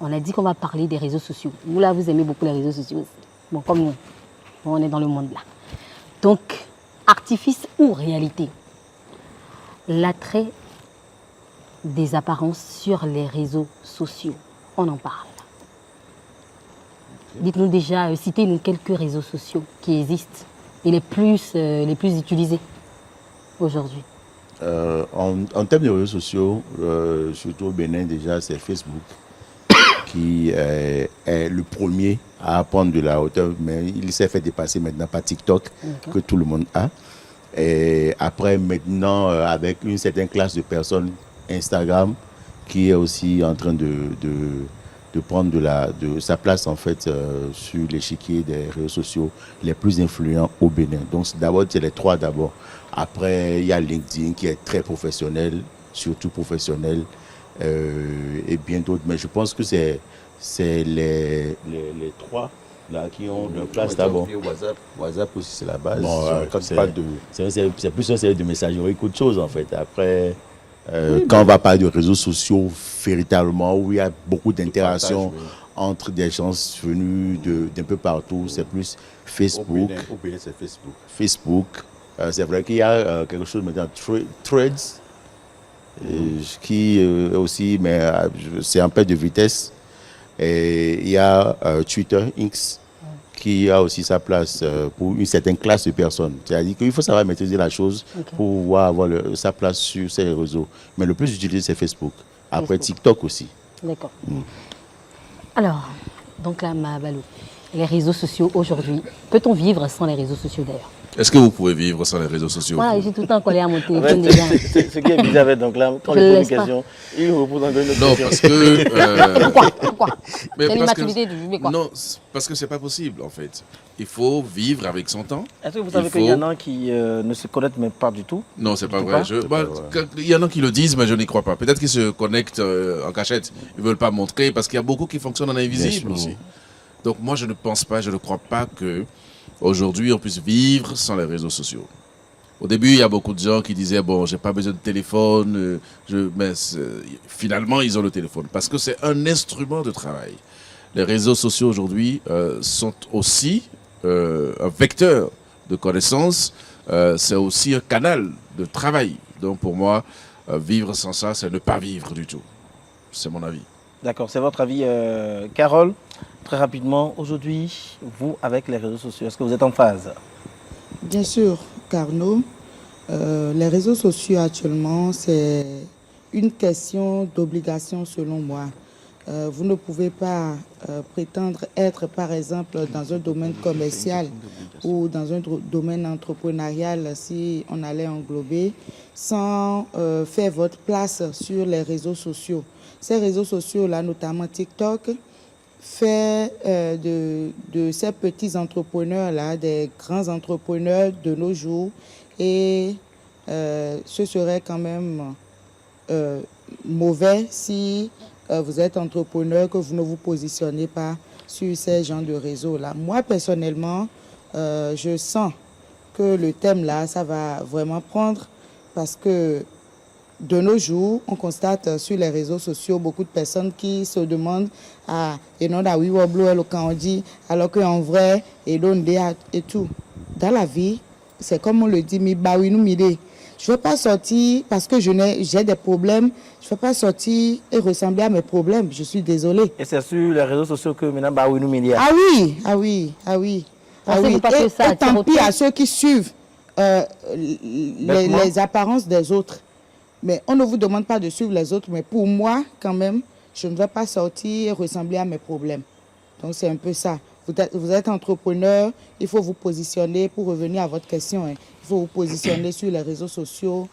On a dit qu'on va parler des réseaux sociaux. Vous, là, vous aimez beaucoup les réseaux sociaux aussi. Bon, comme nous, on est dans le monde là. Donc, artifice ou réalité? L'attrait des apparences sur les réseaux sociaux. On en parle. Dites-nous déjà, citez-nous quelques réseaux sociaux qui existent et les plus utilisés aujourd'hui. En termes de réseaux sociaux, surtout au Bénin déjà, c'est Facebook qui est le premier à prendre de la hauteur, mais il s'est fait dépasser maintenant par TikTok, que tout le monde a. Et après, maintenant, avec une certaine classe de personnes, Instagram, qui est aussi en train de prendre de sa place en fait sur l'échiquier des réseaux sociaux les plus influents au Bénin. Donc d'abord, c'est les trois d'abord. Après, il y a LinkedIn qui est très professionnel, surtout professionnel, et bien d'autres. Mais je pense que c'est les trois là qui ont leur place d'abord. WhatsApp aussi, c'est la base. Bon, c'est plus un service de messagerie qu'autre chose en fait. Après, quand on va parler de réseaux sociaux véritablement, où il y a beaucoup d'interactions entre des gens venus d'un peu partout, c'est plus Facebook. Au Bénin, c'est Facebook. Facebook. C'est vrai qu'il y a quelque chose maintenant, Threads, qui aussi, mais c'est en perte de vitesse. Et il y a Twitter, X, qui a aussi sa place pour une certaine classe de personnes. C'est-à-dire qu'il faut savoir maîtriser la chose pour pouvoir avoir sa place sur ces réseaux. Mais le plus utilisé, c'est Facebook. Après, TikTok aussi. D'accord. Alors, donc là, Mahabalou, les réseaux sociaux aujourd'hui, peut-on vivre sans les réseaux sociaux d'ailleurs? Est-ce que vous pouvez vivre sans les réseaux sociaux? Voilà, j'ai tout le temps collé à mon téléphone déjà. Ce qui est bizarre, donc là, quand il pose une question, il vous pose une autre question. Non, parce que... Pourquoi c'est l'immaturité du mais quoi? Non, parce que c'est pas possible en fait. Il faut vivre avec son temps. Est-ce que vous savez qu'il y en a qui ne se connaissent même pas du tout? Non, c'est pas vrai. Il y en a qui le disent, mais je n'y crois pas. Peut-être qu'ils se connectent en cachette. Ils ne veulent pas montrer parce qu'il y a beaucoup qui fonctionnent en invisible aussi. Donc moi, je ne pense pas, je ne crois pas que aujourd'hui on puisse vivre sans les réseaux sociaux. Au début, il y a beaucoup de gens qui disaient bon, j'ai pas besoin de téléphone, mais finalement ils ont le téléphone parce que c'est un instrument de travail. Les réseaux sociaux aujourd'hui sont aussi un vecteur de connaissances, c'est aussi un canal de travail. Donc pour moi, vivre sans ça, c'est ne pas vivre du tout. C'est mon avis. D'accord, c'est votre avis. Carole, très rapidement, aujourd'hui, vous, avec les réseaux sociaux, est-ce que vous êtes en phase? Bien sûr, Carnot. Les réseaux sociaux actuellement, c'est une question d'obligation selon moi. Vous ne pouvez pas prétendre être, par exemple, dans un domaine commercial ou dans un domaine entrepreneurial, si on allait englober, sans faire votre place sur les réseaux sociaux. Ces réseaux sociaux-là, notamment TikTok, fait de ces petits entrepreneurs-là des grands entrepreneurs de nos jours. Et ce serait quand même mauvais si vous êtes entrepreneur, que vous ne vous positionnez pas sur ces genres de réseaux-là. Moi, personnellement, je sens que le thème-là, ça va vraiment prendre parce que de nos jours, on constate sur les réseaux sociaux beaucoup de personnes qui se demandent et non à quand on dit, alors qu'en vrai, et tout. Dans la vie, c'est comme on le dit, je ne vais pas sortir parce que j'ai des problèmes. Je ne vais pas sortir et ressembler à mes problèmes. Je suis désolée. Et c'est sur les réseaux sociaux que maintenant, Ah oui, ah oui, ah oui. Ah oui. Et tant pis à ceux qui suivent les apparences des autres. Mais on ne vous demande pas de suivre les autres. Mais pour moi, quand même, je ne vais pas sortir et ressembler à mes problèmes. Donc c'est un peu ça. Vous êtes entrepreneur, il faut vous positionner, pour revenir à votre question, il faut vous positionner sur les réseaux sociaux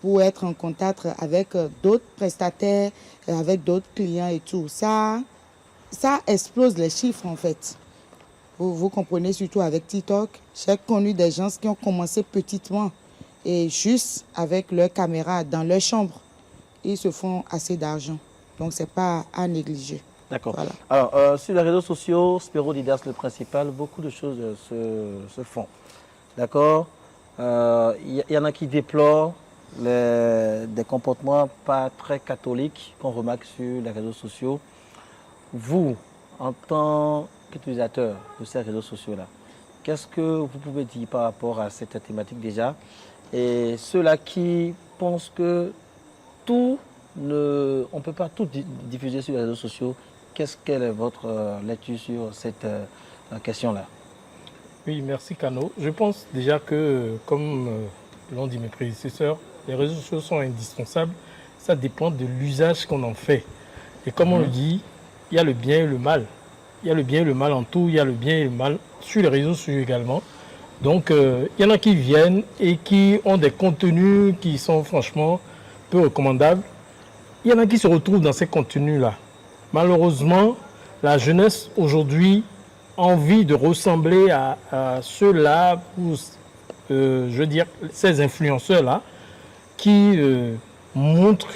pour être en contact avec d'autres prestataires, avec d'autres clients et tout. Ça explose les chiffres en fait. Vous comprenez, surtout avec TikTok. J'ai connu des gens qui ont commencé petitement et juste avec leur caméra dans leur chambre, ils se font assez d'argent. Donc ce n'est pas à négliger. D'accord. Voilà. Alors, sur les réseaux sociaux, Spero Didas, le principal, beaucoup de choses se font. D'accord. Y en a qui déplorent des comportements pas très catholiques qu'on remarque sur les réseaux sociaux. vous, en tant qu'utilisateur de ces réseaux sociaux-là, qu'est-ce que vous pouvez dire par rapport à cette thématique déjà? Et ceux-là qui pensent que on ne peut pas tout diffuser sur les réseaux sociaux, quelle est votre lecture sur cette question-là? Oui, merci Kano. Je pense déjà que, comme l'ont dit mes prédécesseurs, les réseaux sociaux sont indispensables. Ça dépend de l'usage qu'on en fait. Et comme on le dit, il y a le bien et le mal. Il y a le bien et le mal en tout, il y a le bien et le mal sur les réseaux sociaux également. Donc, il y en a qui viennent et qui ont des contenus qui sont franchement peu recommandables. Il y en a qui se retrouvent dans ces contenus-là. Malheureusement, la jeunesse aujourd'hui a envie de ressembler à ceux-là, ou je veux dire, ces influenceurs-là, qui montrent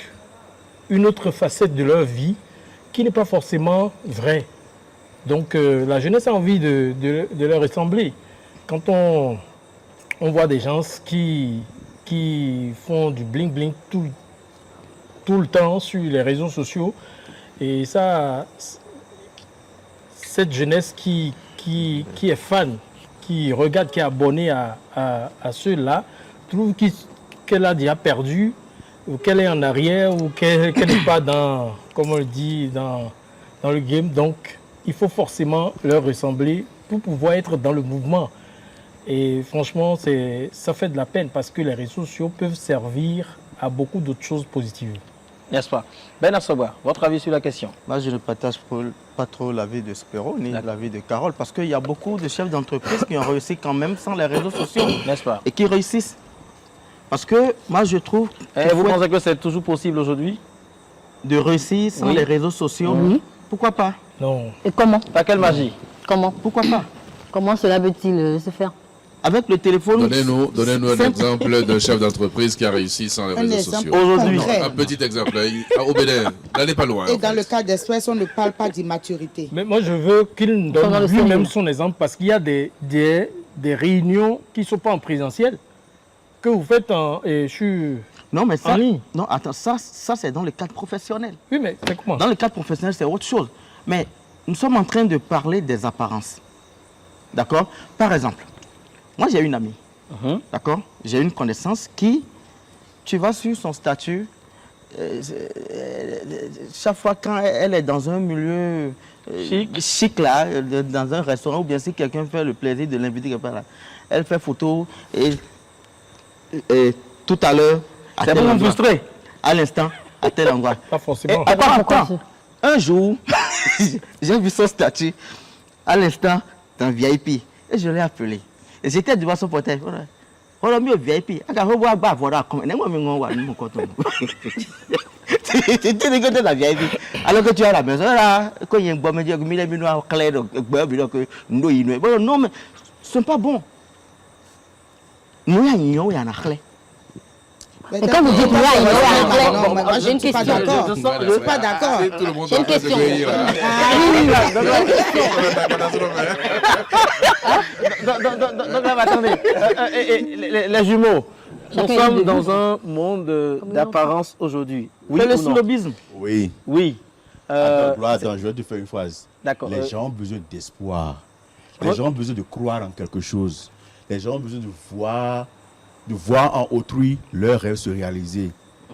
une autre facette de leur vie qui n'est pas forcément vraie. Donc la jeunesse a envie de leur ressembler. Quand on voit des gens qui font du bling-bling tout le temps sur les réseaux sociaux, et ça, cette jeunesse qui est fan, qui regarde, qui est abonnée à ceux-là, trouve qu'elle a déjà perdu, ou qu'elle est en arrière, ou qu'elle n'est pas dans, comme on le dit, dans le game. Donc, il faut forcément leur ressembler pour pouvoir être dans le mouvement. Et franchement, ça fait de la peine parce que les réseaux sociaux peuvent servir à beaucoup d'autres choses positives. N'est-ce pas? Ben Assoba, votre avis sur la question? Moi, je ne partage pas trop l'avis de Spéro ni l'avis de Carole parce qu'il y a beaucoup de chefs d'entreprise qui ont réussi quand même sans les réseaux sociaux. N'est-ce pas? Et qui réussissent. Parce que moi, je trouve... vous pensez que c'est toujours possible aujourd'hui? De réussir sans les réseaux sociaux? Pourquoi pas? Non. Et comment? Par quelle magie? Comment? Pourquoi pas? Comment cela peut-il se faire? Avec le téléphone... Donnez-nous un exemple d'un chef d'entreprise qui a réussi sans les réseaux sociaux. Aujourd'hui. Un petit exemple. Au Bénin, n'allez pas loin. Et dans le cas d'Express, on ne parle pas d'immaturité. Mais moi, je veux qu'il donne lui-même son exemple parce qu'il y a des réunions qui ne sont pas en présentiel, que vous faites en ligne. Non, attends, ça c'est dans le cadre professionnel. Oui, mais c'est comment? Dans le cadre professionnel, c'est autre chose. Mais nous sommes en train de parler des apparences. D'accord? Par exemple, moi j'ai une amie. D'accord? J'ai une connaissance qui, tu vas sur son statut, chaque fois quand elle est dans un milieu chic là, dans un restaurant, ou bien si quelqu'un fait le plaisir de l'inviter quelque part là, elle fait photo et tout à l'heure, c'est vraiment frustré. À l'instant, à tel endroit. Pas forcément. Attends. Un jour, j'ai vu son statut à l'instant dans VIP et je l'ai appelé. Et j'étais devant son portail. Voilà, mieux VIP. La VIP. Alors que tu es à la maison, là, quand il y a un bon média, il y a un clair, non, mais ce n'est pas bon. Nous, il y a un clair. Mais quand vous dites moi, j'ai une question. Je ne suis pas d'accord. J'ai une question. Donc, attendez, les jumeaux, nous sommes dans un monde d'apparence aujourd'hui. Oui, le snobisme. Oui. Oui. Attends, je vais te faire une phrase. D'accord. Les gens ont besoin d'espoir. Les gens ont besoin de croire en quelque chose. Les gens ont besoin de voir en autrui leurs rêves se réaliser.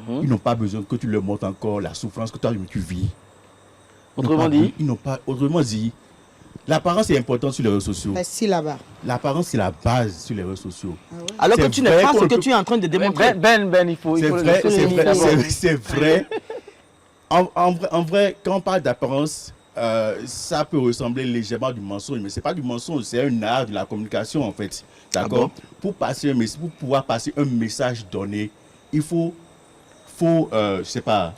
Ils n'ont pas besoin que tu leur montres encore la souffrance que toi tu vis. Autrement dit, autrement dit, l'apparence est importante sur les réseaux sociaux. Merci là-bas. L'apparence, c'est la base sur les réseaux sociaux. Alors que tu n'es pas ce que tu es en train de démontrer. Ben, il faut c'est vrai. En vrai, quand on parle d'apparence, ça peut ressembler légèrement du mensonge, mais ce n'est pas du mensonge, c'est un art de la communication en fait. D'accord? Pour pouvoir passer un message donné, il faut je sais pas,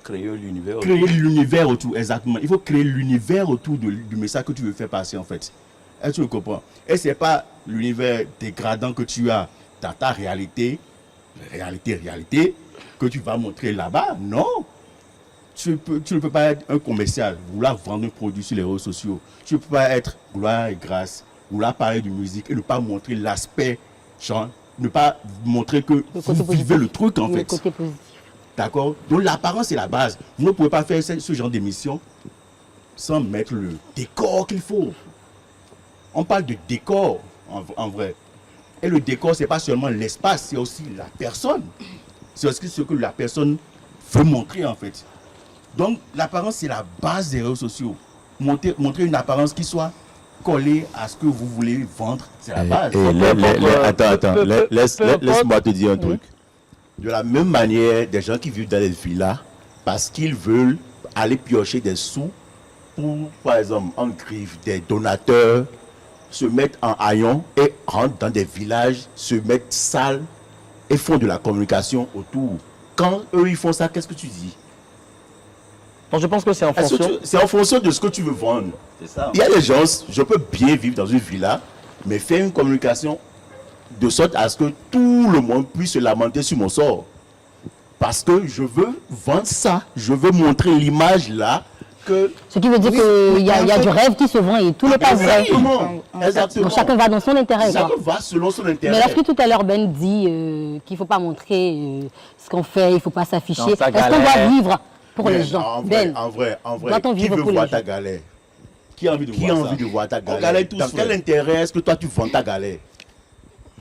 créer l'univers. Créer l'univers autour, exactement. Il faut créer l'univers autour du message que tu veux faire passer en fait. Est-ce que tu le comprends? Et ce n'est pas l'univers dégradant que tu as dans ta réalité, que tu vas montrer là-bas. Non. Tu ne peux pas être un commercial, vouloir vendre un produit sur les réseaux sociaux. Tu ne peux pas être gloire et grâce, vouloir parler de musique et ne pas montrer l'aspect, ne pas montrer que vous vivez le truc en fait. Le côté positif. D'accord? Donc l'apparence c'est la base. Vous ne pouvez pas faire ce genre d'émission sans mettre le décor qu'il faut. On parle de décor en vrai. Et le décor, c'est pas seulement l'espace, c'est aussi la personne. C'est aussi ce que la personne veut montrer en fait. Donc l'apparence, c'est la base des réseaux sociaux. Montrer une apparence qui soit collée à ce que vous voulez vendre, c'est la base. Attends, laisse-moi te dire un truc. De la même manière, des gens qui vivent dans des villas, parce qu'ils veulent aller piocher des sous pour, par exemple, en griffe, des donateurs, se mettent en haillons et rentrent dans des villages, se mettent sales et font de la communication autour. Quand eux, ils font ça, qu'est-ce que tu dis? Donc je pense que c'est en fonction... C'est en fonction de ce que tu veux vendre. Ça. Il y a des gens, je peux bien vivre dans une villa, mais faire une communication de sorte à ce que tout le monde puisse se lamenter sur mon sort. Parce que je veux vendre ça, je veux montrer l'image là. Ce qui veut dire qu'il y a du rêve qui se vend et tout n'est pas vrai. Exactement. Donc chacun va dans son intérêt. Chacun va selon son intérêt. Mais lorsque tout à l'heure Ben dit qu'il ne faut pas montrer ce qu'on fait, il ne faut pas s'afficher, est-ce qu'on doit vivre pour les gens? En vrai, qui veut voir ta galère? Qui a envie de voir ta galère? Dans quel intérêt est-ce que toi tu vends ta galère?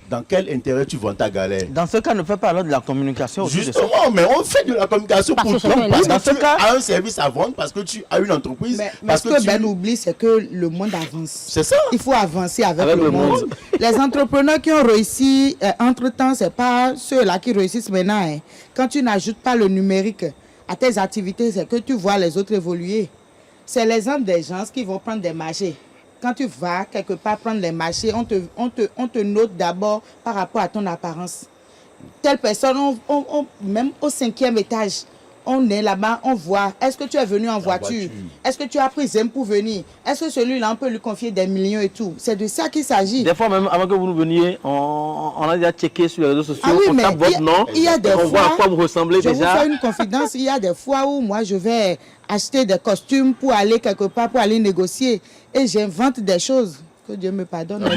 Dans quel intérêt tu vends ta galère? Dans ce cas, ne fais pas alors de la communication. Justement, mais on fait de la communication parce que tu as un service à vendre, parce que tu as une entreprise. Mais ce que Ben oublie, c'est que le monde avance. C'est ça. Il faut avancer avec le monde. Les entrepreneurs qui ont réussi entre-temps, ce n'est pas ceux-là qui réussissent maintenant. Hein. Quand tu n'ajoutes pas le numérique à tes activités, c'est que tu vois les autres évoluer. C'est l'exemple des gens qui vont prendre des marchés. Quand tu vas quelque part prendre les marchés, on te note d'abord par rapport à ton apparence. Telle personne, même au 5e étage, on est là-bas, on voit. Est-ce que tu es venu en voiture? Est-ce que tu as pris Zem pour venir? Est-ce que celui-là, on peut lui confier des millions et tout? C'est de ça qu'il s'agit. Des fois, même avant que vous nous veniez, on a déjà checké sur les réseaux sociaux, on tape votre nom, on voit à quoi vous ressemblez déjà. Je vous fais une confidence, il y a des fois où moi, je vais acheter des costumes pour aller quelque part, pour aller négocier. Et j'invente des choses. Que Dieu me pardonne.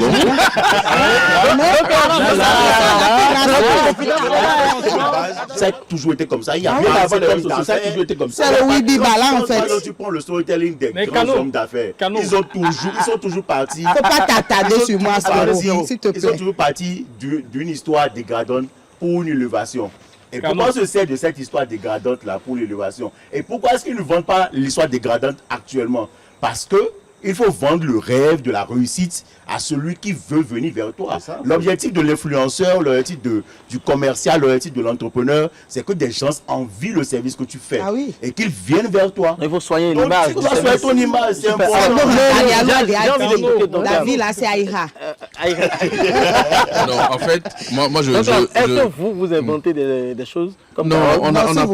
Ça a toujours été comme ça. Il y a rien à voir comme ça. Ça a toujours été comme ça. C'est le Wibibala en fait. Quand tu prends le storytelling des grands hommes d'affaires, ils sont toujours partis. Il ne faut pas t'attarder sur moi, s'il te plaît. Ils sont toujours partis d'une histoire dégradante pour une élévation. Et pourquoi on se sert de cette histoire dégradante là pour l'élévation? Et pourquoi est-ce qu'ils ne vendent pas l'histoire dégradante actuellement? Parce que il faut vendre le rêve de la réussite à celui qui veut venir vers toi. L'objectif de l'influenceur, l'objectif du commercial, l'objectif de l'entrepreneur, c'est que des gens envient le service que tu fais et qu'ils viennent vers toi. Il faut soigner l'image. Il faut soigner ton image, c'est important. La vie là, c'est Aïra. Non, en fait, moi je... Est-ce que vous inventez des choses comme non, ça? on n'a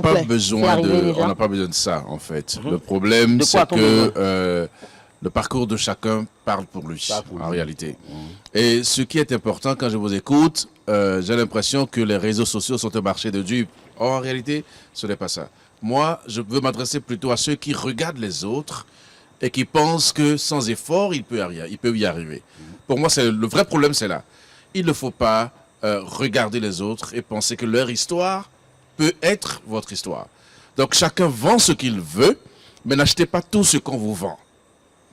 pas besoin de ça, en fait. Le problème, c'est que... le parcours de chacun parle pour lui, en réalité. Et ce qui est important, quand je vous écoute, j'ai l'impression que les réseaux sociaux sont un marché de dupes. Or, en réalité, ce n'est pas ça. Moi, je veux m'adresser plutôt à ceux qui regardent les autres et qui pensent que sans effort, ils peuvent y arriver. Pour moi, le vrai problème, c'est là. Il ne faut pas regarder les autres et penser que leur histoire peut être votre histoire. Donc, chacun vend ce qu'il veut, mais n'achetez pas tout ce qu'on vous vend.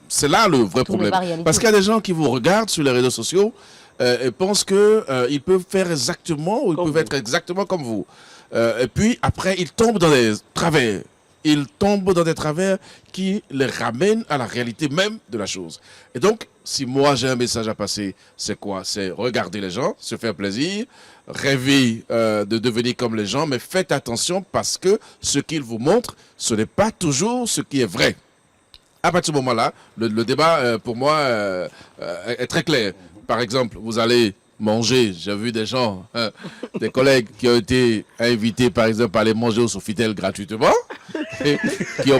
C'est là le vrai problème. Parce qu'il y a des gens qui vous regardent sur les réseaux sociaux et pensent qu'ils peuvent faire exactement, ou ils peuvent être exactement comme vous. Et puis après, ils tombent dans des travers. Ils tombent dans des travers qui les ramènent à la réalité même de la chose. Et donc, si moi j'ai un message à passer, c'est quoi? C'est regarder les gens, se faire plaisir, rêver de devenir comme les gens, mais faites attention parce que ce qu'ils vous montrent, ce n'est pas toujours ce qui est vrai. À partir de ce moment-là, le débat, pour moi, est très clair. Par exemple, vous allez manger. J'ai vu des gens, des collègues qui ont été invités, par exemple, à aller manger au Sofitel gratuitement, qui ont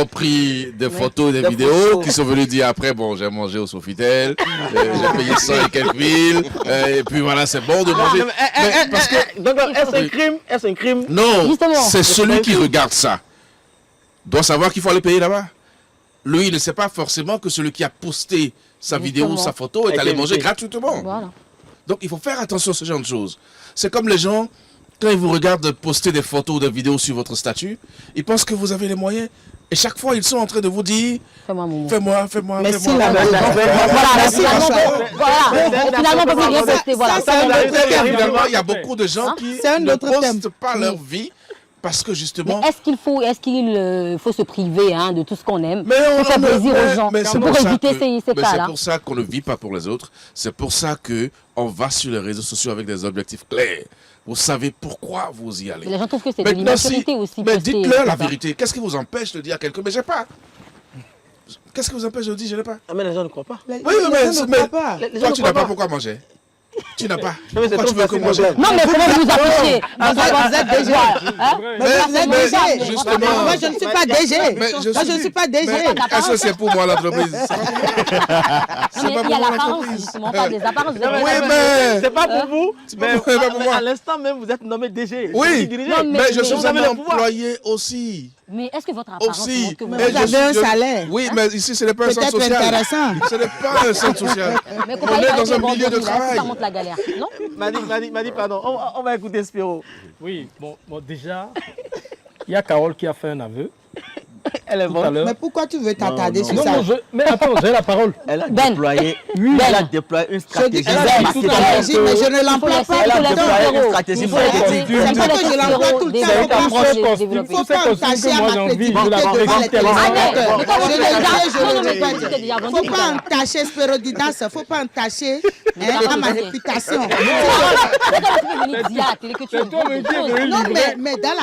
pris des photos, des vidéos, qui sont venus dire après, bon, j'ai mangé au Sofitel, j'ai payé 100 et quelques mille, et puis voilà, c'est bon de manger. Donc, est-ce un crime? Non, c'est celui qui regarde ça doit savoir qu'il faut aller payer là-bas. Lui, il ne sait pas forcément que celui qui a posté sa vidéo ou sa photo est allé manger gratuitement. Voilà. Donc, il faut faire attention à ce genre de choses. C'est comme les gens quand ils vous regardent poster des photos ou des vidéos sur votre statut, ils pensent que vous avez les moyens. Et chaque fois, ils sont en train de vous dire Fais-moi, Momo. fais-moi. Mais si la Voilà, et finalement, on peut plus rien poster. Voilà. Finalement, il y a beaucoup de gens qui C'est un ne autre thème. postent pas leur vie parce que justement... Mais est-ce qu'il faut se priver de tout ce qu'on aime on pour faire plaisir aux gens, c'est pour pour ça éviter que- ces mais cas-là? c'est pour ça qu'on ne vit pas pour les autres. C'est pour ça qu'on va sur les réseaux sociaux avec des objectifs clairs. Vous savez pourquoi vous y allez. Les gens trouvent que c'est de Maintenant, l'immaturité aussi. mais poster, dites-leur la c'est ça. vérité. Qu'est-ce qui vous empêche de dire à quelqu'un, mais j'ai pas. Qu'est-ce qui vous empêche de dire, je n'ai pas? Ah, mais les gens ne croient pas. Les Oui, gens ne croient pas. toi, tu n'as pas, pourquoi manger? Tu n'as pas. Non, mais c'est Pourquoi tu trop veux que facile, manger? madame. Non, mais comment vous affichez Vous êtes DG. Mais justement, Moi, je ne suis pas DG. Mais Moi, je ne suis pas DG. mais est-ce que c'est pour moi l'entreprise? Non, mais il y a l'apparence, justement, pas des apparences. Oui, mais... C'est pas pour vous, mais pas pour moi. à l'instant même, vous êtes nommé DG. Oui, Non, mais je mais suis vous un avez le pouvoir. employé aussi. Mais est-ce que votre apparence Aussi. montre que vous Et Vous avez un salaire. Oui, mais ici, ce n'est pas un centre Peut-être social. intéressant. Ce n'est pas un centre social. Mais On comparé est avec dans les un milieu de borderies, là, est-ce que travail. ça montre la galère, non? Madi, pardon. On va écouter Spiro. Oui, bon, déjà, il y a Carole qui a fait un aveu Elle est tout à bonne. l'heure. Mais pourquoi tu veux t'attarder sur Non, ça? non, mais attends, j'ai la parole. Elle a Ben. déployé, Oui, elle a Ben. déployé une Je dis stratégie. que Elle a c'est dit ma tout à l'heure stratégie, mais je ne l'emploie pas Elle a tout le déployé temps. une stratégie Il faut laisser marketing. C'est pas que je l'emploie tout le temps. C'est Faut ta pas propre costume. développer. faut Tous ces pas costumes entacher que moi ma j'ai envie, crédibilité je la devant les vends tellement. téléspectateurs. Ah, mais Je le dis, je non, le mais répète. c'était déjà vendu Faut tout à pas l'heure. entacher Spérodidas, faut pas entacher à ma réputation. Pourquoi tu peux venir dire à la télé que tu C'est toi même qui es venu Non, livrer. mais dans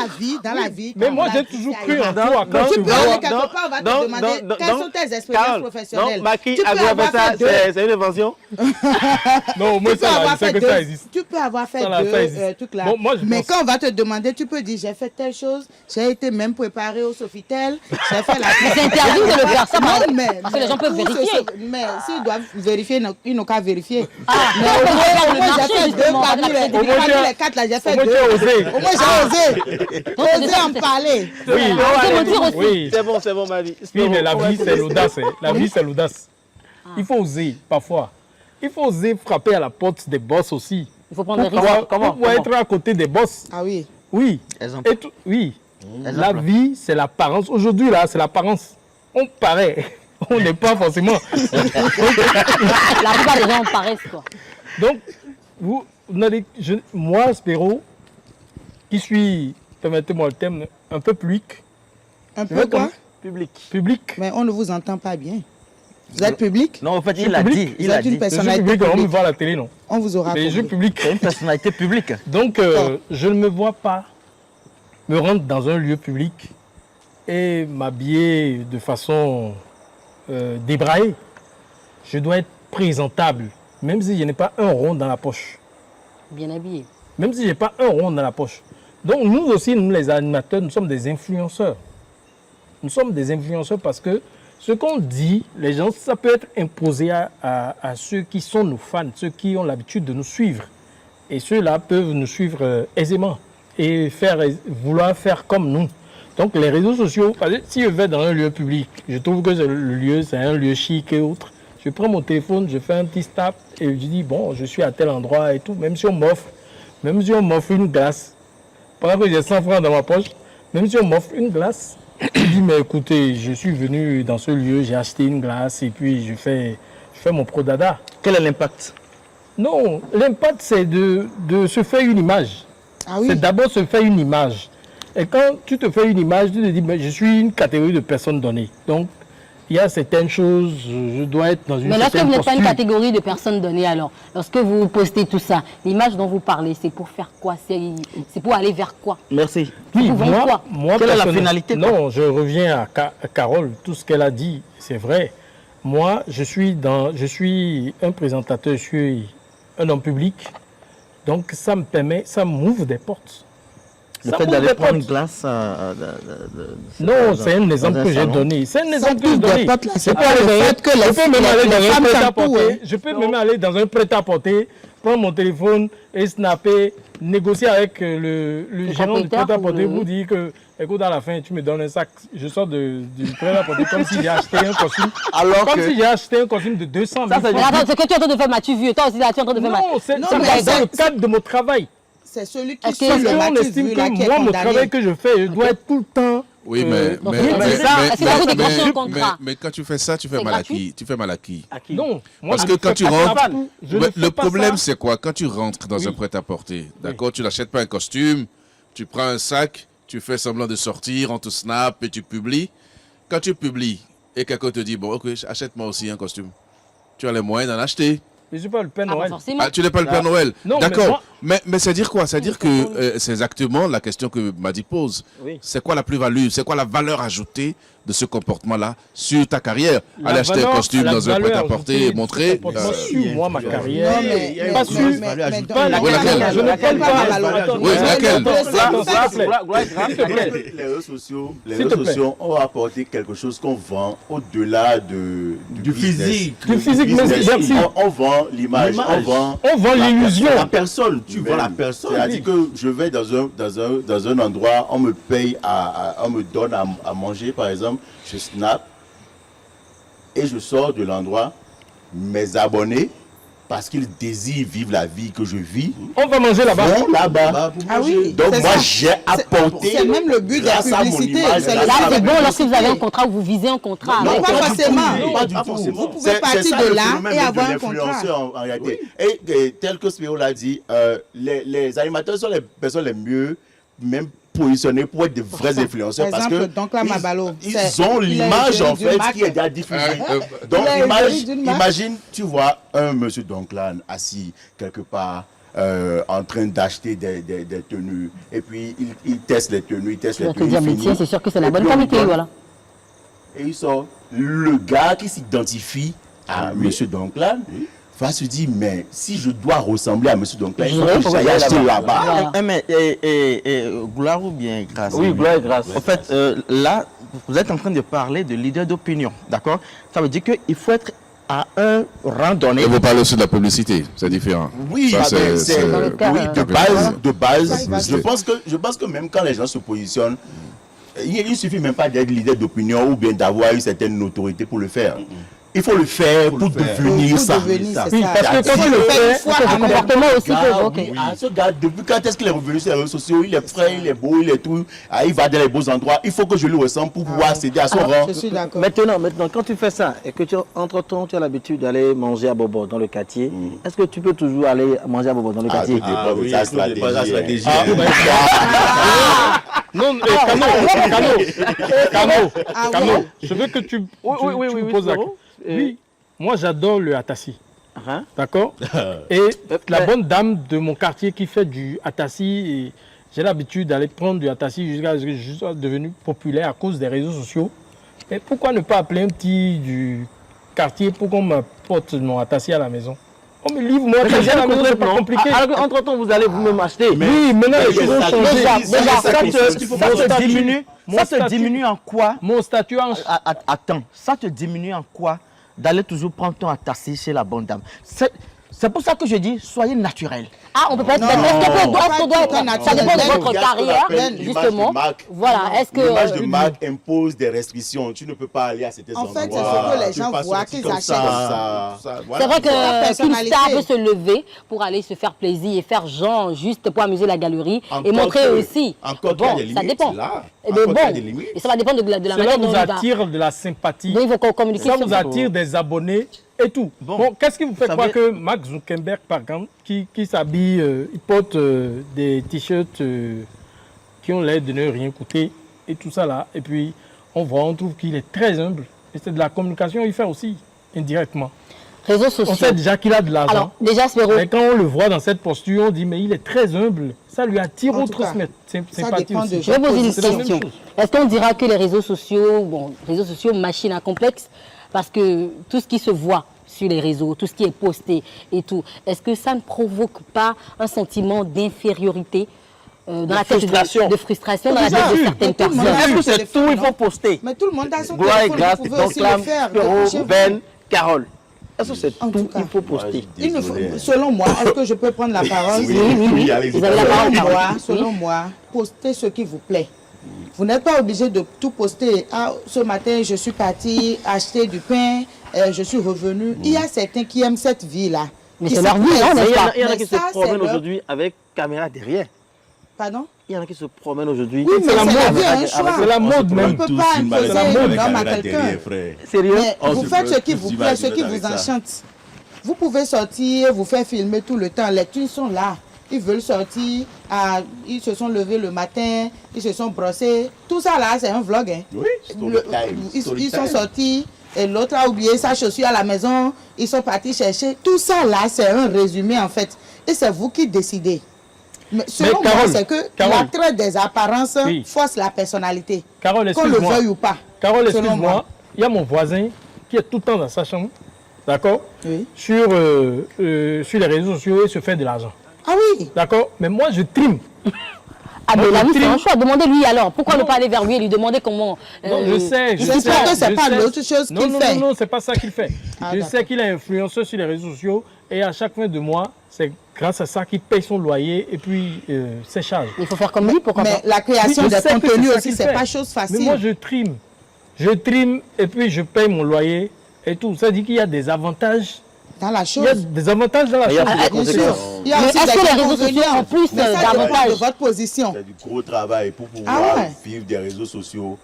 la vie. Mais quand moi, la j'ai vie, toujours ça cru en ira. toi. Quand Tu tu peux aller vois. quelque part, on va te demander quelles sont tes expériences professionnelles. Non, Maki, Tu peux avoir ça, fait deux. c'est une invention. Non, moi, Tu peux ça, là, avoir je sais fait que deux. ça existe. Tu peux avoir fait Ça, là, ça deux existe. trucs là. Bon, moi, je mais pense- quand on va te demander, tu peux dire j'ai fait telle chose, j'ai été même préparé au Sofitel, j'ai fait la. C'est interdit de le faire, ça, par Non, exemple. mais Parce que les gens peuvent pour vérifier. Mais s'ils doivent vérifier, ils n'ont qu'à vérifier. Ah, Mais au moins, le j'ai marché, fait deux justement, parmi avec la les crédibilité. parmi les quatre là, j'ai fait Au moins, deux. tu as osé. Au moins, j'ai osé en parler. Oui, c'est mentir aussi. oui. C'est bon, Madi. Oui, mais la On va vie, écouter. c'est l'audace. Hein. La vie, c'est l'audace. Il faut oser, parfois. Il faut oser frapper à la porte des boss aussi. Il faut prendre des Pour risques. pouvoir être à côté des boss. Ah oui. Oui. Exemple. Et oui. Exemple. La vie, c'est l'apparence. Aujourd'hui, là, c'est l'apparence. On paraît. On n'est pas forcément. La plupart des gens paraissent, quoi. Donc, moi, Spéro, qui suis, permettez-moi le terme, un peu public. Un peu quoi? Public. Mais on ne vous entend pas bien. Vous êtes public? Non, en fait, Je suis il a public. dit. Vous Il a êtes une dit. Je suis personnalité public, on me publique. voit à la télé, non. On vous aura Mais je suis compris. public. C'est une personnalité publique. Donc, je ne me vois pas me rendre dans un lieu public et m'habiller de façon débraillée. Je dois être présentable, même si je n'ai pas un rond dans la poche. Bien habillé. Même si je n'ai pas un rond dans la poche. Donc, nous aussi, nous les animateurs, nous sommes des influenceurs. Nous sommes des influenceurs parce que ce qu'on dit, les gens, ça peut être imposé à ceux qui sont nos fans, ceux qui ont l'habitude de nous suivre. Et ceux-là peuvent nous suivre aisément et vouloir faire comme nous. Donc les réseaux sociaux, parce que si je vais dans un lieu public, je trouve que le lieu, c'est un lieu chic et autres. Je prends mon téléphone, je fais un petit snap et je dis, bon, je suis à tel endroit et tout. Même si on m'offre une glace, pendant que j'ai 100 francs dans ma poche, même si on m'offre une glace, je dis, mais écoutez, je suis venu dans ce lieu, j'ai acheté une glace et puis je fais mon pro dada. Quel est l'impact? Non, l'impact, c'est de se faire une image. Ah oui. C'est d'abord se faire une image. Et quand tu te fais une image, tu te dis, mais je suis une catégorie de personnes données. Donc, il y a certaines choses, je dois être dans une Mais lorsque certaine vous n'êtes pas une posture. catégorie de personnes données, alors, lorsque vous postez tout ça, l'image dont vous parlez, c'est pour faire quoi? C'est pour aller vers quoi? Merci. Oui, Vous vendez quoi? moi Quelle est la personnellement- finalité, quoi? Non, je reviens à Carole, tout ce qu'elle a dit, c'est vrai. Moi, je suis un présentateur, je suis un homme public, donc ça me permet, ça m'ouvre des portes. Le Ça fait m'ouvre d'aller des prendre une portes. glace. Non, c'est un exemple dans un que j'ai salon. donné. C'est un Ça exemple que j'ai t'ouvre des donné. portes, là, Je c'est peux pas aller le dans un- fait que je les peux même aller dans un femmes prêt-à-porter. t'entourent, hein. Je peux même aller dans un prêt-à-porter, prendre mon téléphone et snapper, négocier avec le gérant du propriétaire prêt-à-porter ou le- pour dire que, écoute, à la fin, tu me donnes un sac. Je sors du prêt-à-porter comme si j'ai acheté un costume. Alors Comme que. si j'ai acheté un costume de 200 000 Mais francs. attends, c'est que tu es en train de faire Mathieu Vieux. Toi aussi, là, tu es en train de faire Non, Non, ça mais c'est dans c'est- le cadre de mon travail. c'est celui qui Est-ce que- suit Parce le qu'on Mathieu estime Vu là qui que est moi, mon condamné. travail que je fais, je dois être tout le temps. Oui, mais donc, est-ce que ça veut décrocher un contrat? mais quand tu fais ça, tu fais C'est mal à gratuit? qui? Tu fais mal à qui? À qui? Non. Parce je que ne quand fais tu pas rentres, ça. Je ne fais le pas problème ça. c'est quoi? Quand tu rentres dans un prêt-à-porter, d'accord, tu n'achètes pas un costume, tu prends un sac, tu fais semblant de sortir, on te snap et tu publies. Quand tu publies et quelqu'un te dit, bon, ok, achète-moi aussi un costume, tu as les moyens d'en acheter. Je ne suis pas le Père Ah, pas Noël. forcément. Ah, tu n'es pas le Père Noël. Non, mais D'accord. moi- Mais c'est dire quoi? C'est dire que c'est exactement la question que Madi pose. Oui. C'est quoi la plus-value? C'est quoi la valeur ajoutée de ce comportement-là sur ta carrière? Aller acheter un costume dans un prêt-à-porter et montrer. Sur moi, ma carrière. Non, mais Pas sûr. dans la Oui, laquelle? Je ne parle pas. Oui, laquelle? Les réseaux sociaux, S'il te plaît. ont apporté quelque chose qu'on vend au-delà du physique. Du physique, mais merci. On vend l'image, on vend l'illusion. la personne. Tu vends la personne. C'est-à-dire que je vais dans un endroit, on me paye, on me donne à manger, par exemple, je snap et je sors de l'endroit, mes abonnés, parce qu'ils désirent vivre la vie que je vis, On va manger là-bas. vont là-bas. Ah oui, Donc c'est moi ça. j'ai apporté. C'est même le but de la grâce à mon publicité. image, C'est grâce Là, à c'est ma bon lorsque vous avez un publicité. contrat ou vous visez un contrat. Non, avec- pas forcément. Pas du tout. Vous pouvez C'est partir ça de le là phénomène et de avoir un l'influenceur contrat. en réalité. Et tel que Spiro l'a dit, les animateurs sont les personnes les mieux même positionnés pour être des vrais influenceurs. Par Parce que exemple, donc là, Mabalo, ils ont l'image en fait qui est déjà diffusée. Donc Il a image, une d'une marque. imagine, tu vois un monsieur Donclan assis quelque part. En train d'acheter des tenues et puis il teste les tenues, il teste Tu les vas te tenues, dire, il mais finit. tiens, c'est sûr que c'est la Et bonne puis on lui qualité, donne- voilà. Et il sort. Le gars qui s'identifie à Monsieur Donclan va se dire, mais si je dois ressembler à Monsieur Donclan, il faut J'irai que pour j'aille aller acheter là-bas. là-bas. Voilà. Mais gloire ou bien grâce? Oui, gloire et grâce. En fait, là, vous êtes en train de parler de leader d'opinion, d'accord? Ça veut dire qu'il faut être à un rang donné. Et vous parlez aussi de la publicité, c'est différent. Oui, Ça, c'est- Dans le cas, oui, de base, voilà. je pense que même quand les gens se positionnent, il ne suffit même pas d'être leader d'opinion ou bien d'avoir une certaine notoriété pour le faire. Il faut le faire pour devenir Pour ça. devenir, c'est Oui, ça. parce que quand tu le fais, une fois C'est quand son même. comportement aussi Gars, peut évoquer. oui. Ah, ce gars, depuis quand est-ce qu'il est revenu sur les réseaux sociaux? Il est frais, il est beau, il est tout. Ah, il va dans les beaux endroits. Il faut que je lui ressemble pour pouvoir accéder à son rang. Je suis d'accord. Maintenant, quand tu fais ça et que entre-temps tu as l'habitude d'aller manger à Bobo dans le quartier, est-ce que tu peux toujours aller manger à Bobo dans le Ah, quartier? tout dépend de sa stratégie. Non, Ah Cano, ouais. je veux que tu Oui, me poses la Spiro. question. Oui, moi j'adore le Atassi, Hein? d'accord? Et la bonne dame de mon quartier qui fait du Atassi, et j'ai l'habitude d'aller prendre du Atassi jusqu'à ce que je sois devenu populaire à cause des réseaux sociaux. Et pourquoi ne pas appeler un petit du quartier pour qu'on m'apporte mon Atassi à la maison? On me livre, moi, C'est à la maison, c'est pas compliqué. Entre-temps, vous allez vous-même acheter. Oui, maintenant les choses ont changé. Déjà, ça Mon te diminue en quoi? Mon statut en... Attends, ça te diminue en quoi d'aller toujours prendre ton atassi chez la bonne dame? C'est pour ça que je dis, soyez naturel. Ah, on peut pas être. Non, Est-ce qu'on pas doit tout un être. Ça dépend de naturel. votre Il y a ce qu'on carrière, appelle l'image justement. de marque. Voilà. Est-ce que. L'image de marque impose des restrictions. Tu ne peux pas aller à certains En endroits. fait, c'est ce que les Tu gens peux pas voient, sortir qu'ils comme achètent. ça. C'est Voilà. vrai la qu'une personnalité. star peut se lever pour aller se faire plaisir et faire genre juste pour amuser la galerie et Encore montrer que- aussi. encore qu'il y a Bon, des ça limites, dépend. là. Et bien Encore qu'il y a bon, des limites. et ça va dépendre de la Cela manière dont vous il va. attire de la sympathie. Donc il faut communiquer Ça sur vous attire des abonnés et tout. Bon, qu'est-ce qui vous fait ça croire veut- que Mark Zuckerberg, par exemple, qui s'habille, il porte des t-shirts qui ont l'air de ne rien coûter et tout ça là, et puis on voit, on trouve qu'il est très humble. Et c'est de la communication, il fait aussi, indirectement. réseaux On sociaux. sait déjà qu'il a de l'argent. Alors, déjà, Spiro, Mais quand on le voit dans cette posture, on dit, mais il est très humble. Ça lui attire En au tout cas, sympathie dépend aussi. de- je vais poser une C'est la même question. chose. Est-ce qu'on dira que les réseaux sociaux, machine à complexe, parce que tout ce qui se voit sur les réseaux, tout ce qui est posté et tout, est-ce que ça ne provoque pas un sentiment d'infériorité dans la tête de frustration dans la tête de certaines Tout le monde personnes? a Est-ce que son c'est téléphone, tout, il non? faut poster? Mais tout le monde a son Gloire et téléphone, grâce, vous pouvez aussi Donclan, le faire. Spiro, Chez vous. Ben, Carole. Est-ce que c'est En tout, tout cas. il faut poster? Il ne faut- selon moi, est-ce que je peux prendre la parole? Oui. allez-y. Vous avez la parole. Selon moi, postez ce qui vous plaît. Vous n'êtes pas obligé de tout poster. Ah, ce matin, je suis parti acheter du pain, je suis revenu. Il y a certains qui aiment cette vie-là. Mais Qui c'est leur se vie, plaisent. hein, n'est-ce pas? Il y en a Mais qui se ça, c'est promènent leur- aujourd'hui avec caméra derrière. Pardon? Il y en a qui se promènent aujourd'hui. Oui, mais c'est la c'est mode. un choix. C'est la mode On même. ne peut pas imposer une norme à quelqu'un. Sérieux? Mais vous faites ce qui vous tu plaît, ce imagines qui avec vous ça. enchante. Vous pouvez sortir, vous faire filmer tout le temps. Les thunes sont là. Ils veulent sortir, ils se sont levés le matin, ils se sont brossés. Tout ça là, c'est un vlog. Hein. Oui, Ils sont sortis, et l'autre a oublié sa chaussure à la maison, ils sont partis chercher. Tout ça là, c'est un résumé en fait. Et c'est vous qui décidez. Mais selon moi, Carole, c'est que Carole. l'attrait des apparences Oui. force la personnalité. Carole, Qu'on le excuse-moi. veuille ou pas. Carole, selon excuse-moi. moi. Il y a mon voisin qui est tout le temps dans sa chambre, d'accord, Oui. sur les réseaux sociaux et se fait de l'argent. Ah oui. D'accord? Mais moi, je trime. Ah, mais Moi, là, je oui, c'est trime. un choix. Demandez-lui alors. Pourquoi ne pas aller vers lui et lui demander comment. Non, je sais, je je sais. crois que c'est je pas sais. l'autre chose Non, qu'il non, fait. non, non, c'est pas ça qu'il fait. Ah, je d'accord. sais qu'il est influenceur sur les réseaux sociaux et à chaque fin de mois, c'est grâce à ça qu'il paye son loyer et puis ses charges. Il faut faire comme lui, pourquoi Mais pas? la création Je des sais que contenus c'est ça aussi, qu'il c'est fait. pas chose Mais facile. moi, je trime. Je trime et puis je paye mon loyer et tout. Ça dit qu'il y a des avantages. Dans la Il y a chose. des avantages dans la Il y a chose. des Bien sûr. conséquences. Il y a Mais aussi est-ce des que les réseaux sociaux inconvénients. ont plus, Mais ça dépend d'avantages? de votre position. C'est du gros travail pour pouvoir Ah ouais. vivre des réseaux sociaux.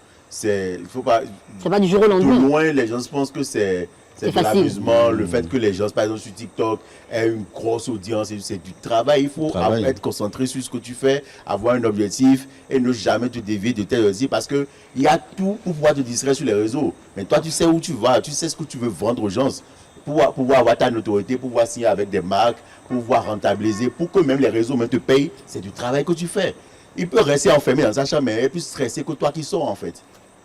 Il faut pas. C'est pas du jour au De lendemain. loin, les gens pensent que c'est de facile. l'amusement. Le fait que les gens, par exemple, sur TikTok, aient une grosse audience, c'est du travail. Il faut Travail. être concentré sur ce que tu fais, avoir un objectif et ne jamais te dévier de tes objectifs parce qu'il y a tout pour pouvoir te distraire sur les réseaux. Mais toi, tu sais où tu vas, tu sais ce que tu veux vendre aux gens. Pour pouvoir avoir ta notoriété, pour pouvoir signer avec des marques, pour pouvoir rentabiliser, pour que même les réseaux même te payent, c'est du travail que tu fais. Il peut rester enfermé dans sa chambre, mais il est plus stressé que toi qui sors en fait.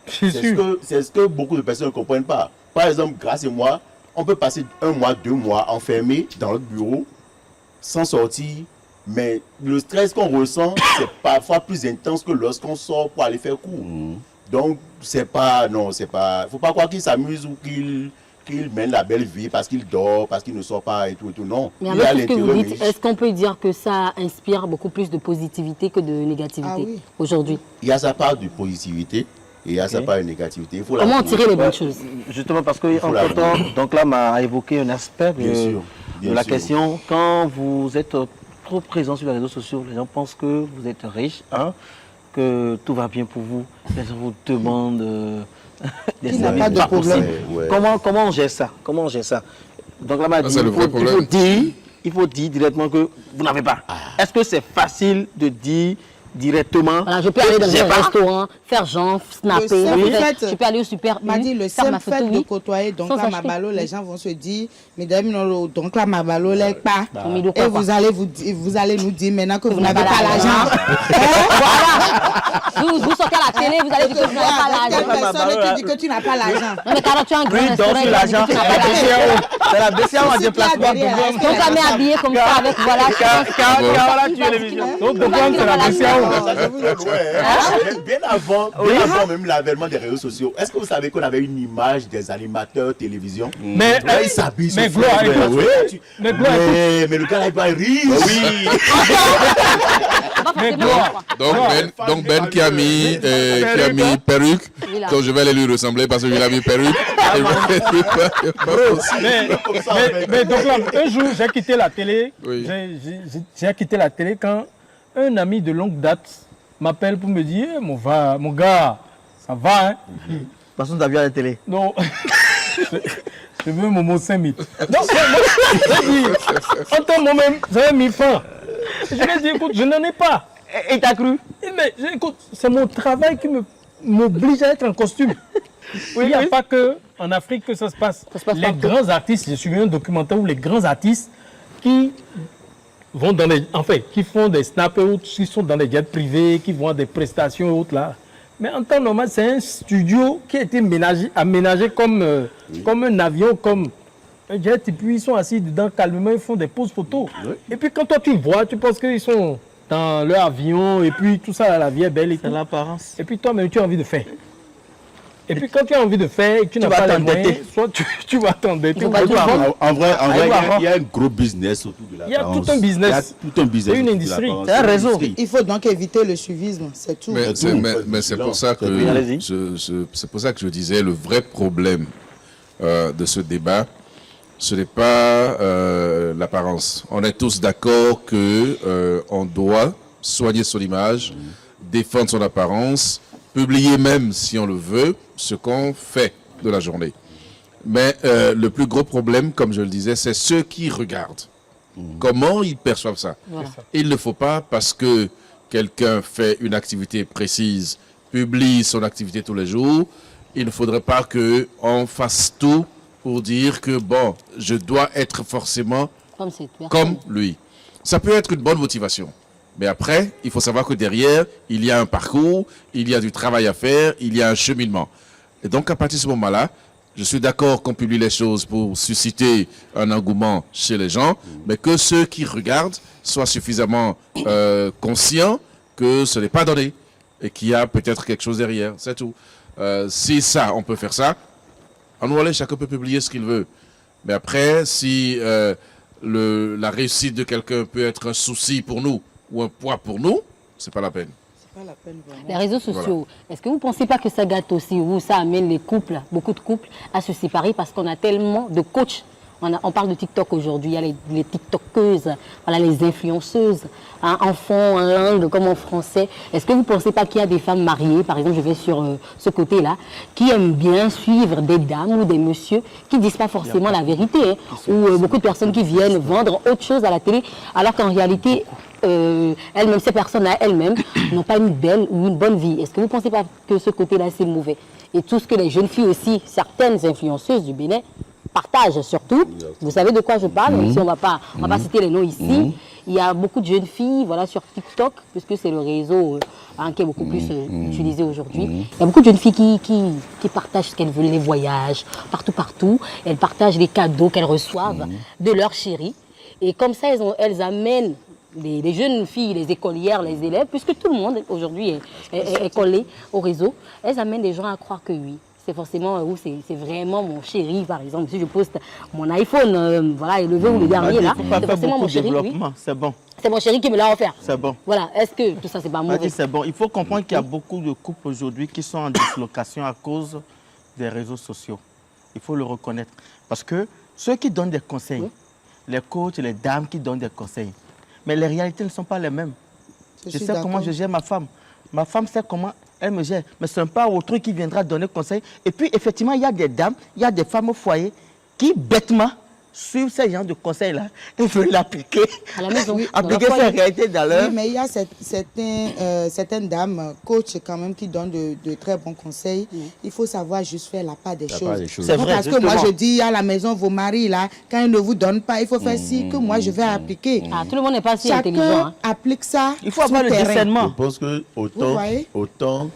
C'est sûr. C'est ce que beaucoup de personnes ne comprennent pas. Par exemple, grâce à moi, on peut passer 1 mois, 2 mois enfermé dans notre bureau, sans sortir, mais le stress qu'on ressent, c'est parfois plus intense que lorsqu'on sort pour aller faire cours. Donc, c'est pas, faut pas croire qu'il s'amuse ou qu'il mène la belle vie parce qu'il dort, parce qu'il ne sort pas et tout, non. Mais Il a avec ce que vous l'intérêt, dites, mais est-ce qu'on peut dire que ça inspire beaucoup plus de positivité que de négativité Ah oui. aujourd'hui? il y a sa part de positivité et il y a sa part de négativité. Il faut Comment en trouver. tirer les bonnes choses? Justement parce que faut la entre-temps, donc là, m'a évoqué un aspect Bien sûr, de bien la sûr. question. Quand vous êtes trop présent sur les réseaux sociaux, les gens pensent que vous êtes riche, hein, que tout va bien pour vous. Les gens vous demandent des Il n'y a amis pas de pas problème. possibles. Ouais. Comment on gère ça? Comment on gère ça? Donc là, m'a dit, c'est le vrai problème. il faut dire directement que vous n'avez pas. Est-ce que c'est facile de dire directement? Voilà, je peux aller dans J'ai un pas. restaurant, faire genre, snapper. Le en fait, fait- je peux aller au super m'a dit le faire ma simple photo, fait de oui. côtoyer donc Sans là acheter. Mabalo, les gens vont se dire mesdames non, donc là Mabalo l'est pas. Mais il doit Et pas, vous allez nous dire maintenant que vous vous n'avez n'avez pas pas l'argent. Voilà. Vous sortez à la télé, vous allez dire que vous n'avez pas Quelle l'argent. personne qui dit que tu n'as pas l'argent? Non, mais Carole, tu as un grand Oui, donc restaurant, sur il va dire l'argent, que tu n'as pas l'argent. c'est la BCA en C'est déplacement. qui a derrière, est-ce que Donc, ça m'est habillé comme ça avec, voilà. Carola, tu es l'émission. Donc, de quoi c'est la BCAO? Ça, je vous avoue, hein. Bien avant même l'avènement des réseaux sociaux, est-ce que vous savez qu'on avait une image des animateurs télévision? Mais, Là, ils s'habillent. mais sur Gloire, Facebook, écoute. oui. Mais Gloire, écoute. Mais le gars là, il va riche. Oui. Mais Gloire. Donc Ben qui a mis perruque, Oui, là. donc je vais aller lui ressembler parce qu'il a mis perruque. Mais donc là, un jour, j'ai quitté la télé. Oui. J'ai quitté la télé quand un ami de longue date m'appelle pour me dire Eh, mon gars, ça va, hein? Parce que tu as vu à la télé. Non. Je veux Momo 5000. Donc, j'ai dit, en tant moi-même, j'avais mis fin. Je lui ai dit, écoute, je n'en ai pas. Et t'as cru? Mais écoute, c'est mon travail qui m'oblige à être en costume. Il n'y a pas que en Afrique que ça se passe. Ça se passe Les partout. grands artistes, j'ai suivi un documentaire où les grands artistes qui vont dans les, qui font des snaps et autres, qui sont dans les jets privés, qui vont à des prestations et autres là. Mais en temps normal, c'est un studio qui a été aménagé comme un avion, comme un jet, et puis ils sont assis dedans calmement, ils font des poses photos. Et puis quand toi tu vois, tu penses qu'ils sont dans leur avion, et puis tout ça, la vie est belle et tout. l'apparence. Et puis toi-même, tu as envie de faire. Et puis quand tu as envie de faire et que tu n'as vas pas les t'endetter. moyens, soit tu vas t'endetter. faut pas tout vendre. En vrai, voir. il y a un gros business autour de la Il y a tout un business. Il y a tout un business. C'est une autour de industrie. l'apparence. C'est un réseau. industrie. Il faut donc éviter le suivisme, c'est tout. Mais c'est pour ça que Allez-y. c'est pour ça que je disais le vrai problème de ce débat, ce n'est pas l'apparence. On est tous d'accord que on doit soigner son image, défendre son apparence, publier même, si on le veut, ce qu'on fait de la journée. Mais le plus gros problème, comme je le disais, c'est ceux qui regardent. Comment ils perçoivent ça? Voilà. Il ne faut pas, parce que quelqu'un fait une activité précise, publie son activité tous les jours, il ne faudrait pas qu'on fasse tout pour dire que, bon, je dois être forcément Comme cette personne. comme lui. Ça peut être une bonne motivation. Mais après, il faut savoir que derrière, il y a un parcours, il y a du travail à faire, il y a un cheminement. Et donc, à partir de ce moment-là, je suis d'accord qu'on publie les choses pour susciter un engouement chez les gens, mais que ceux qui regardent soient suffisamment conscients que ce n'est pas donné et qu'il y a peut-être quelque chose derrière, c'est tout. Si ça, on peut faire ça, en nous aller, chacun peut publier ce qu'il veut. Mais après, si la réussite de quelqu'un peut être un souci pour nous ou un poids pour nous, c'est pas la peine. C'est pas la peine vraiment. Les réseaux sociaux, est-ce que vous ne pensez pas que ça gâte aussi, ou ça amène les couples, beaucoup de couples, à se séparer parce qu'on a tellement de coachs? On parle de TikTok aujourd'hui, il y a les TikTokeuses, voilà, les influenceuses, hein, en fond, en langue, comme en français. Est-ce que vous ne pensez pas qu'il y a des femmes mariées, par exemple, je vais sur ce côté-là, qui aiment bien suivre des dames ou des messieurs qui ne disent pas forcément la vérité, hein, ou beaucoup de personnes qui viennent vendre autre chose à la télé, alors qu'en réalité, elles-mêmes, ces personnes-là, elles-mêmes, n'ont pas une belle ou une bonne vie. Est-ce que vous ne pensez pas que ce côté-là, c'est mauvais? Et tout ce que les jeunes filles aussi, certaines influenceuses du Bénin, partagent surtout. Vous savez de quoi je parle, même si on ne va pas citer les noms ici. Il y a beaucoup de jeunes filles, voilà, sur TikTok, puisque c'est le réseau qui est beaucoup plus utilisé aujourd'hui. Il y a beaucoup de jeunes filles qui partagent ce qu'elles veulent, les voyages, partout. Elles partagent les cadeaux qu'elles reçoivent de leur chéri. Et comme ça, elles amènent les jeunes filles, les écolières, les élèves, puisque tout le monde aujourd'hui est collé au réseau, elles amènent les gens à croire que oui, c'est forcément, c'est vraiment mon chéri, par exemple. Si je poste mon iPhone, voilà, et le ou le dernier, là, c'est forcément mon chéri, oui. C'est bon. C'est mon chéri qui me l'a offert. C'est bon. Voilà, est-ce que tout ça, c'est pas mauvais? C'est bon. Il faut comprendre qu'il y a beaucoup de couples aujourd'hui qui sont en dislocation à cause des réseaux sociaux. Il faut le reconnaître. Parce que ceux qui donnent des conseils, les coachs, les dames qui donnent des conseils, mais les réalités ne sont pas les mêmes. Je sais comment je gère ma femme. Ma femme sait comment elle me gère. Mais ce n'est pas autrui qui viendra donner conseil. Et puis, effectivement, il y a des dames, il y a des femmes au foyer qui, bêtement, suivent ces genres de conseils-là et veulent l'appliquer. À la maison. Appliquer ces réalités dans leur... Oui, mais il y a certaines dames, coachs quand même, qui donnent de très bons conseils. Il faut savoir juste faire la part des choses. C'est vrai, parce que moi, je dis à la maison, vos maris, là, quand ils ne vous donnent pas, il faut faire ci que moi, je vais appliquer. Tout le monde n'est pas si intelligent. Chacun applique ça. Il faut avoir le discernement. Je pense que autant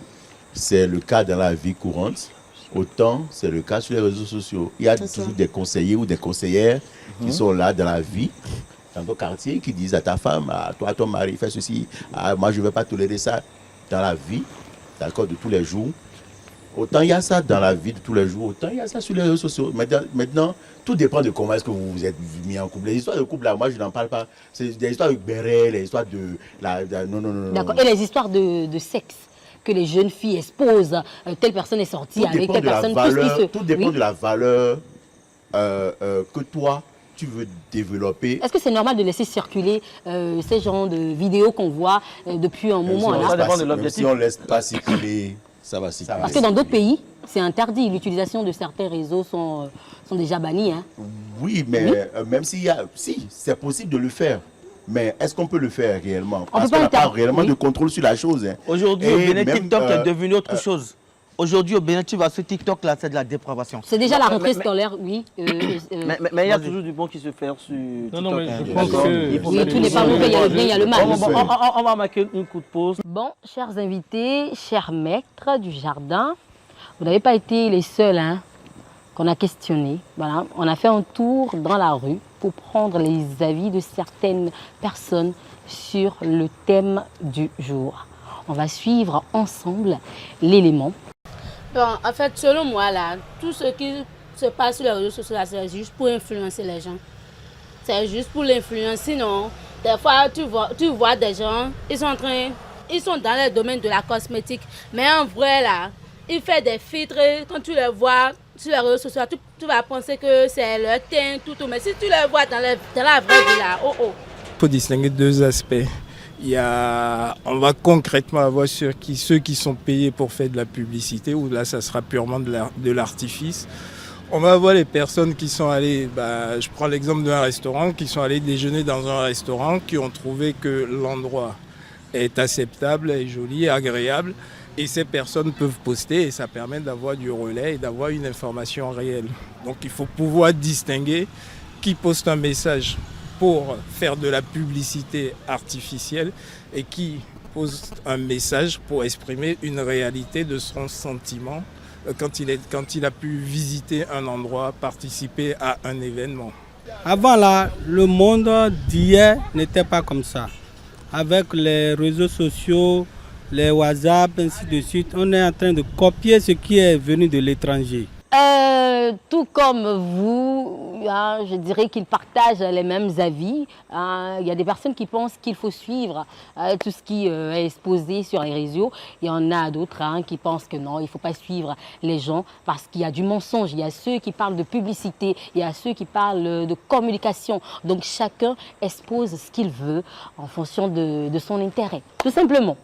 c'est le cas dans la vie courante, autant c'est le cas sur les réseaux sociaux. Il y a toujours des conseillers ou des conseillères qui sont là dans la vie, dans ton quartier, qui disent à ta femme, à toi, à ton mari, fais ceci, moi je ne vais pas tolérer ça dans la vie, d'accord, de tous les jours. Autant il y a ça dans la vie de tous les jours, autant il y a ça sur les réseaux sociaux. Maintenant, tout dépend de comment est-ce que vous vous êtes mis en couple. Les histoires de couple, là, moi je n'en parle pas. C'est des histoires de béret, les histoires de... non. D'accord, et les histoires de sexe que les jeunes filles exposent, telle personne est sortie avec telle personne. Tout dépend de la valeur que toi, tu veux développer. Est-ce que c'est normal de laisser circuler ces genres de vidéos qu'on voit depuis un moment là? Ça dépend de l'objectif. Si on ne laisse pas circuler, ça va circuler. Parce que dans d'autres pays, c'est interdit. L'utilisation de certains réseaux sont déjà bannis. Hein. Oui, mais même s'il y a... Si, c'est possible de le faire. Mais est-ce qu'on peut le faire réellement? Parce qu'on n'a pas réellement de contrôle sur la chose. Hein. Aujourd'hui, au Bénin, TikTok est devenu autre chose. Aujourd'hui, au Bénin, tu vas sur TikTok, là, c'est de la dépravation. C'est déjà la rentrée scolaire, oui. Mais il y a toujours du bon qui se fait sur TikTok. Non, mais je pense que... Oui, tout n'est pas mauvais, il y a le bien, il y a le mal. On va marquer une coup de pause. Bon, chers invités, chers maîtres du jardin, vous n'avez pas été les seuls hein, qu'on a questionnés. Voilà, on a fait un tour dans la rue pour prendre les avis de certaines personnes sur le thème du jour. On va suivre ensemble l'élément. Bon, en fait, selon moi, là, tout ce qui se passe sur les réseaux sociaux, c'est juste pour influencer les gens. C'est juste pour l'influence. Sinon, des fois, tu vois des gens, ils sont dans le domaine de la cosmétique. Mais en vrai, là, ils font des filtres. Quand tu les vois, sur les réseaux sociaux, tu vas penser que c'est leur teint, tout. Mais si tu les vois dans la vraie vie, là, oh. Il faut distinguer deux aspects. On va concrètement avoir ceux qui sont payés pour faire de la publicité, où là, ça sera purement de l'artifice. On va avoir les personnes qui sont allées, je prends l'exemple d'un restaurant, qui sont allées déjeuner dans un restaurant, qui ont trouvé que l'endroit est acceptable, est joli, agréable. Et ces personnes peuvent poster et ça permet d'avoir du relais et d'avoir une information réelle. Donc il faut pouvoir distinguer qui poste un message pour faire de la publicité artificielle et qui poste un message pour exprimer une réalité de son sentiment quand il a pu visiter un endroit, participer à un événement. Avant là, le monde d'hier n'était pas comme ça. Avec les réseaux sociaux, les WhatsApp, ainsi de suite, on est en train de copier ce qui est venu de l'étranger. Tout comme vous, je dirais qu'ils partagent les mêmes avis. Il y a des personnes qui pensent qu'il faut suivre tout ce qui est exposé sur les réseaux. Il y en a d'autres qui pensent que non, il ne faut pas suivre les gens parce qu'il y a du mensonge. Il y a ceux qui parlent de publicité, il y a ceux qui parlent de communication. Donc chacun expose ce qu'il veut en fonction de son intérêt, tout simplement.